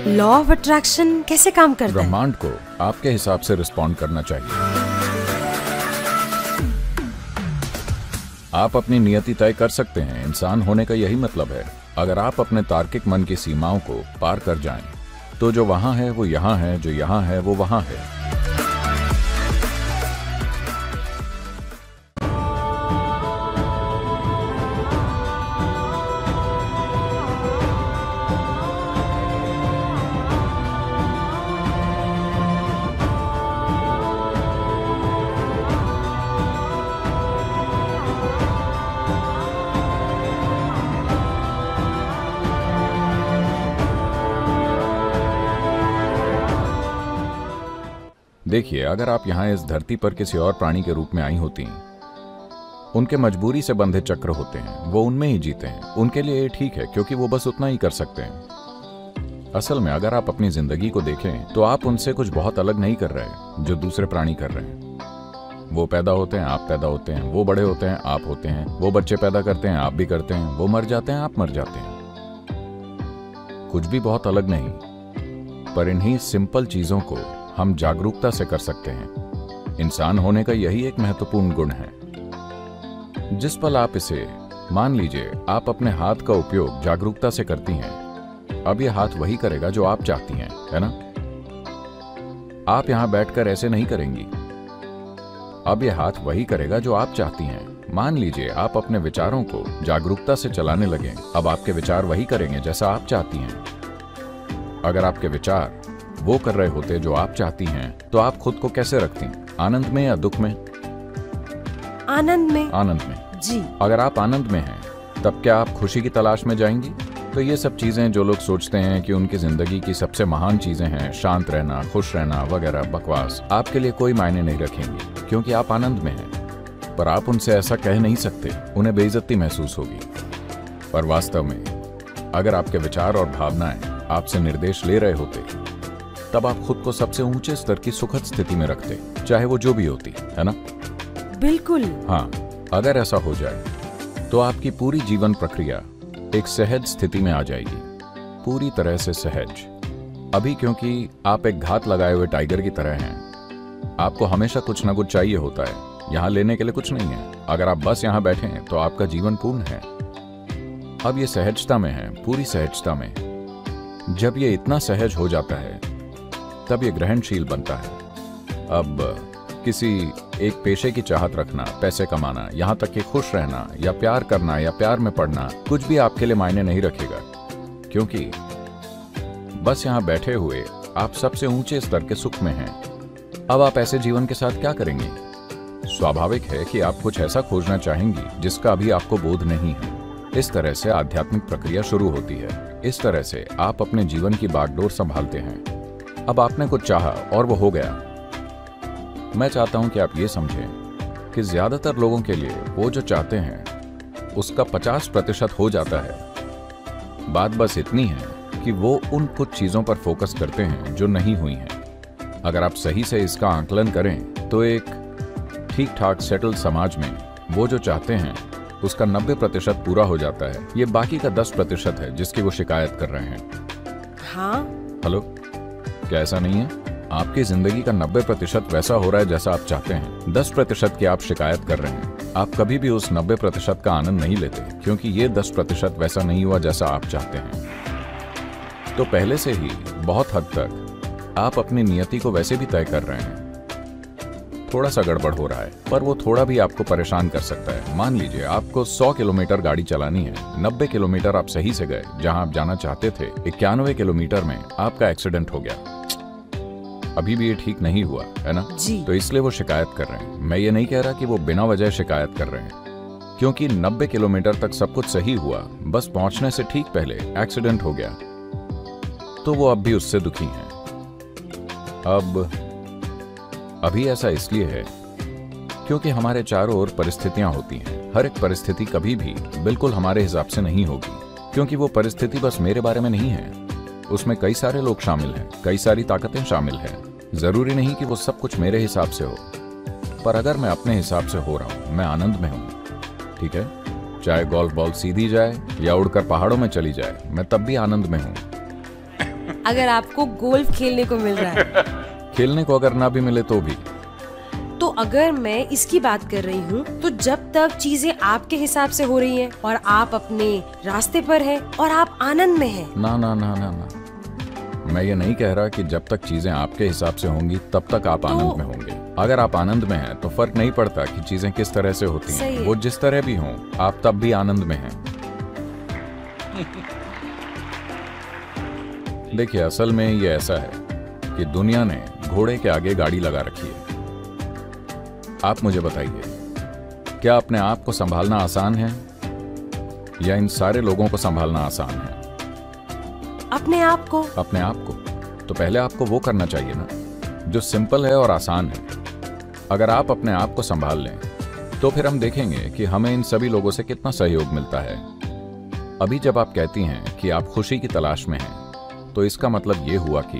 Law of attraction कैसे काम करता है? ब्रह्मांड को आपके हिसाब से रिस्पॉन्ड करना चाहिए। आप अपनी नियति तय कर सकते हैं। इंसान होने का यही मतलब है। अगर आप अपने तार्किक मन की सीमाओं को पार कर जाएं, तो जो वहां है वो यहां है, जो यहां है वो वहां है। देखिए, अगर आप यहाँ इस धरती पर किसी और प्राणी के रूप में आई होती, उनके मजबूरी से बंधे चक्र होते हैं, वो उनमें ही जीते हैं। उनके लिए ये ठीक है क्योंकि वो बस उतना ही कर सकते हैं। असल में अगर आप अपनी जिंदगी को देखें तो आप उनसे कुछ बहुत अलग नहीं कर रहे जो दूसरे प्राणी कर रहे हैं। वो पैदा होते हैं, आप पैदा होते हैं। वो बड़े होते हैं, आप होते हैं। वो बच्चे पैदा करते हैं, आप भी करते हैं। वो मर जाते हैं, आप मर जाते हैं। कुछ भी बहुत अलग नहीं, पर इन्हीं सिंपल चीजों को हम जागरूकता से कर सकते हैं। इंसान होने का यही एक महत्वपूर्ण गुण है। जिस पल आप इसे मान लीजिए, आप अपने हाथ का उपयोग जागरूकता से करती हैं, अब यह हाथ वही करेगा जो आप चाहती हैं, है ना? आप यहां बैठकर ऐसे नहीं करेंगी। अब यह हाथ वही करेगा जो आप चाहती हैं। मान लीजिए आप अपने विचारों को जागरूकता से चलाने लगें, अब आपके विचार वही करेंगे जैसा आप चाहती हैं। अगर आपके विचार वो कर रहे होते जो आप चाहती हैं, तो आप खुद को कैसे रखती? आनंद में या दुख में? आनंद में। आनंद में जी। अगर आप आनंद में हैं, तब क्या आप खुशी की तलाश में जाएंगी? तो ये सब चीजें जो लोग सोचते हैं कि उनकी जिंदगी की सबसे महान चीजें हैं, शांत रहना, खुश रहना वगैरह, बकवास, आपके लिए कोई मायने नहीं रखेंगी क्योंकि आप आनंद में हैं। पर आप उनसे ऐसा कह नहीं सकते, उन्हें बेइज्जती महसूस होगी। पर वास्तव में अगर आपके विचार और भावनाएं आपसे निर्देश ले रहे होते, तब आप खुद को सबसे ऊंचे स्तर की सुखद स्थिति में रखते, चाहे वो जो भी होती, है ना? बिल्कुल। हाँ, अगर ऐसा हो जाए तो आपकी पूरी जीवन प्रक्रिया एक सहज स्थिति में आ जाएगी, पूरी तरह से सहज। अभी क्योंकि आप एक घात लगाए हुए टाइगर की तरह हैं, आपको हमेशा कुछ ना कुछ चाहिए होता है। यहाँ लेने के लिए कुछ नहीं है। अगर आप बस यहाँ बैठे हैं तो आपका जीवन पूर्ण है। अब ये सहजता में है, पूरी सहजता में। जब ये इतना सहज हो जाता है, तब ये ग्रहणशील बनता है। अब किसी एक पेशे की चाहत रखना, पैसे कमाना, यहाँ तक कि खुश रहना या प्यार करना या प्यार में पड़ना, कुछ भी आपके लिए मायने नहीं रखेगा, क्योंकि बस यहाँ बैठे हुए आप सबसे ऊंचे स्तर के सुख में हैं। अब आप ऐसे जीवन के साथ क्या करेंगे? स्वाभाविक है कि आप कुछ ऐसा खोजना चाहेंगी जिसका अभी आपको बोध नहीं है। इस तरह से आध्यात्मिक प्रक्रिया शुरू होती है। इस तरह से आप अपने जीवन की बागडोर संभालते हैं। अब आपने कुछ चाहा और वो हो गया। मैं चाहता हूं कि आप ये समझें कि ज्यादातर लोगों के लिए वो जो चाहते हैं उसका 50% हो जाता है। बात बस इतनी है कि वो उन कुछ चीजों पर फोकस करते हैं जो नहीं हुई हैं। अगर आप सही से इसका आकलन करें तो एक ठीक ठाक सेटल्ड समाज में वो जो चाहते हैं उसका 90% पूरा हो जाता है। ये बाकी का 10% है जिसकी वो शिकायत कर रहे हैं। हाँ? हेलो, क्या ऐसा नहीं है? आपकी जिंदगी का 90% वैसा हो रहा है जैसा आप चाहते हैं। 10% की आप शिकायत कर रहे हैं। आप कभी भी उस 90% का आनंद नहीं लेते क्योंकि ये 10% वैसा नहीं हुआ जैसा आप चाहते हैं। तो पहले से ही बहुत हद तक आप अपनी नियति को वैसे भी तय कर रहे हैं। थोड़ा सा गड़बड़ हो रहा है, पर वो थोड़ा भी आपको परेशान कर सकता है। मान लीजिए आपको 100 किलोमीटर गाड़ी चलानी है, 90 किलोमीटर आप सही से गए जहां आप जाना चाहते थे, 91 किलोमीटर में आपका एक्सीडेंट हो गया। अभी भी ये ठीक नहीं हुआ, है ना? जी। तो इसलिए वो शिकायत कर रहे हैं। मैं ये नहीं कह रहा कि वो बिना वजह शिकायत कर रहे हैं, क्योंकि 90 किलोमीटर तक सब कुछ सही हुआ, बस पहुंचने से ठीक पहले एक्सीडेंट हो गया, तो वो अब भी उससे दुखी हैं। अब अभी ऐसा इसलिए है क्योंकि हमारे चारों ओर परिस्थितियां होती हैं। हर एक परिस्थिति कभी भी बिल्कुल हमारे हिसाब से नहीं होगी, क्योंकि वो परिस्थिति बस मेरे बारे में नहीं है। उसमें कई सारे लोग शामिल हैं, कई सारी ताकतें शामिल हैं। जरूरी नहीं कि वो सब कुछ मेरे हिसाब से हो, पर अगर मैं अपने हिसाब से हो रहा हूं, मैं आनंद में हूं, ठीक है? चाहे गोल्फ बॉल सीधी जाए या उड़कर पहाड़ों में चली जाए, मैं तब भी आनंद में हूं। अगर आपको गोल्फ खेलने को मिल रहा है खेलने को अगर ना भी मिले तो भी। तो अगर मैं इसकी बात कर रही हूँ तो जब तक चीजें आपके हिसाब से हो रही हैं और आप अपने रास्ते पर हैं और आप आनंद में हैं। ना ना ना ना ना, मैं ये नहीं कह रहा कि जब तक चीजें आपके हिसाब से होंगी तब तक आप आनंद में होंगे। अगर आप आनंद में हैं तो फर्क नहीं पड़ता कि चीजें किस तरह से होती हैं, वो जिस तरह भी हों आप तब भी आनंद में हैं। देखिए, असल में ये ऐसा है कि दुनिया ने घोड़े के आगे गाड़ी लगा रखी है। आप मुझे बताइए, क्या अपने आप को संभालना आसान है या इन सारे लोगों को संभालना आसान है? अपने आप को। अपने आप को तो पहले आपको वो करना चाहिए ना जो सिंपल है और आसान है। अगर आप अपने आप को संभाल लें तो फिर हम देखेंगे कि हमें इन सभी लोगों से कितना सहयोग मिलता है। अभी जब आप कहती हैं कि आप खुशी की तलाश में हैं तो इसका मतलब ये हुआ कि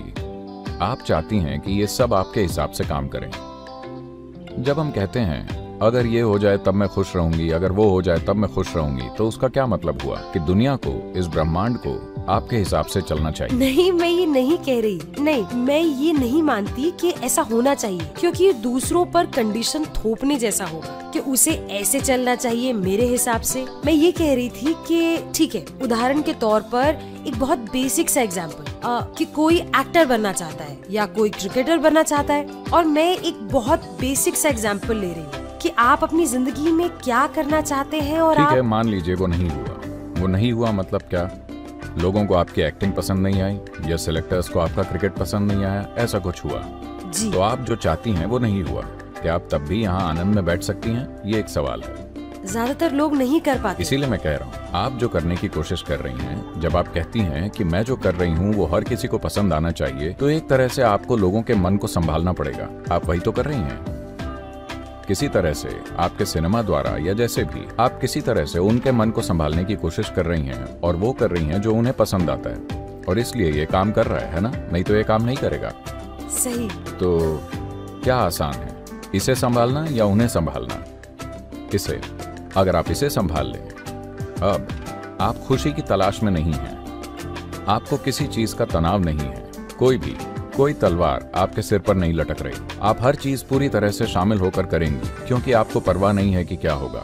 आप चाहती हैं कि ये सब आपके हिसाब से काम करें। जब हम कहते हैं अगर ये हो जाए तब मैं खुश रहूंगी, अगर वो हो जाए तब मैं खुश रहूंगी, तो उसका क्या मतलब हुआ कि दुनिया को, इस ब्रह्मांड को आपके हिसाब से चलना चाहिए। नहीं, मैं ये नहीं कह रही। नहीं, मैं ये नहीं मानती कि ऐसा होना चाहिए, क्योंकि ये दूसरों पर कंडीशन थोपने जैसा होगा कि उसे ऐसे चलना चाहिए मेरे हिसाब से। मैं ये कह रही थी कि ठीक है, उदाहरण के तौर पर एक बहुत बेसिक सा एग्जाम्पल कि कोई एक्टर बनना चाहता है या कोई क्रिकेटर बनना चाहता है, और मैं एक बहुत बेसिक सा एग्जाम्पल ले रही हूँ कि आप अपनी जिंदगी में क्या करना चाहते हैं। और ठीक आप... है, मान लीजिए वो नहीं हुआ। वो नहीं हुआ मतलब क्या? लोगों को आपकी एक्टिंग पसंद नहीं आई या सिलेक्टर्स को आपका क्रिकेट पसंद नहीं आया, ऐसा कुछ हुआ जी। तो आप जो चाहती हैं वो नहीं हुआ, क्या आप तब भी यहाँ आनंद में बैठ सकती हैं? ये एक सवाल है। ज्यादातर लोग नहीं कर पाते। इसीलिए मैं कह रहा हूँ, आप जो करने की कोशिश कर रही हैं, जब आप कहती हैं कि मैं जो कर रही हूँ वो हर किसी को पसंद आना चाहिए, तो एक तरह से आपको लोगों के मन को संभालना पड़ेगा। आप वही तो कर रही हैं। किसी तरह से आपके सिनेमा द्वारा या जैसे भी आप किसी तरह से उनके मन को संभालने की कोशिश कर रही हैं और वो कर रही हैं जो उन्हें पसंद आता है, और इसलिए ये काम कर रहा है ना? नहीं तो ये काम नहीं करेगा। सही। तो क्या आसान है, इसे संभालना या उन्हें संभालना? इसे। अगर आप इसे संभाल लें, अब आप खुशी की तलाश में नहीं हैं, आपको किसी चीज का तनाव नहीं है, कोई तलवार आपके सिर पर नहीं लटक रही। आप हर चीज पूरी तरह से शामिल होकर करेंगी क्योंकि आपको परवाह नहीं है कि क्या होगा।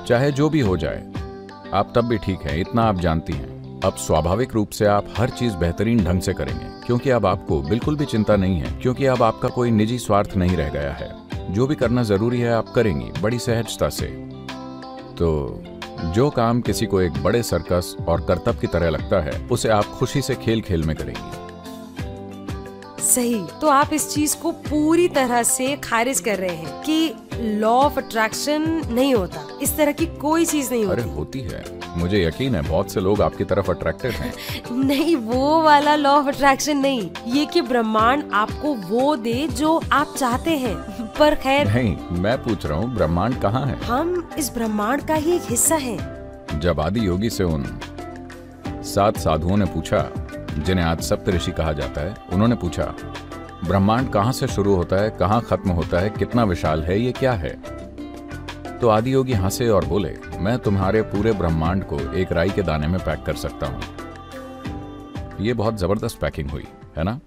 चाहे जो भी हो जाए आप तब भी ठीक है, इतना आप जानती हैं। अब स्वाभाविक रूप से आप हर चीज बेहतरीन ढंग से करेंगे क्योंकि अब आपको बिल्कुल भी चिंता नहीं है, क्योंकि अब आपका कोई निजी स्वार्थ नहीं रह गया है। जो भी करना जरूरी है आप करेंगी बड़ी सहजता से। तो जो काम किसी को एक बड़े सर्कस और करतब की तरह लगता है, उसे आप खुशी से खेल खेल में करेंगी। सही। तो आप इस चीज को पूरी तरह से खारिज कर रहे हैं कि लॉ ऑफ अट्रैक्शन नहीं होता, इस तरह की कोई चीज नहीं होती। अरे होती है, मुझे यकीन है बहुत से लोग आपकी तरफ अट्रैक्टेड हैं। नहीं, वो वाला लॉ ऑफ अट्रैक्शन नहीं, ये कि ब्रह्मांड आपको वो दे जो आप चाहते हैं। पर खैर नहीं, मैं पूछ रहा हूँ ब्रह्मांड कहाँ है? हम इस ब्रह्मांड का ही एक हिस्सा हैं। जब आदि योगी से उन 7 साधुओं ने पूछा, जिन्हें आज सप्तऋषि कहा जाता है, उन्होंने पूछा ब्रह्मांड कहाँ से शुरू होता है, कहाँ खत्म होता है, कितना विशाल है, ये क्या है? तो आदि योगी हंसे और बोले, मैं तुम्हारे पूरे ब्रह्मांड को एक राई के दाने में पैक कर सकता हूँ। ये बहुत जबरदस्त पैकिंग हुई है ना?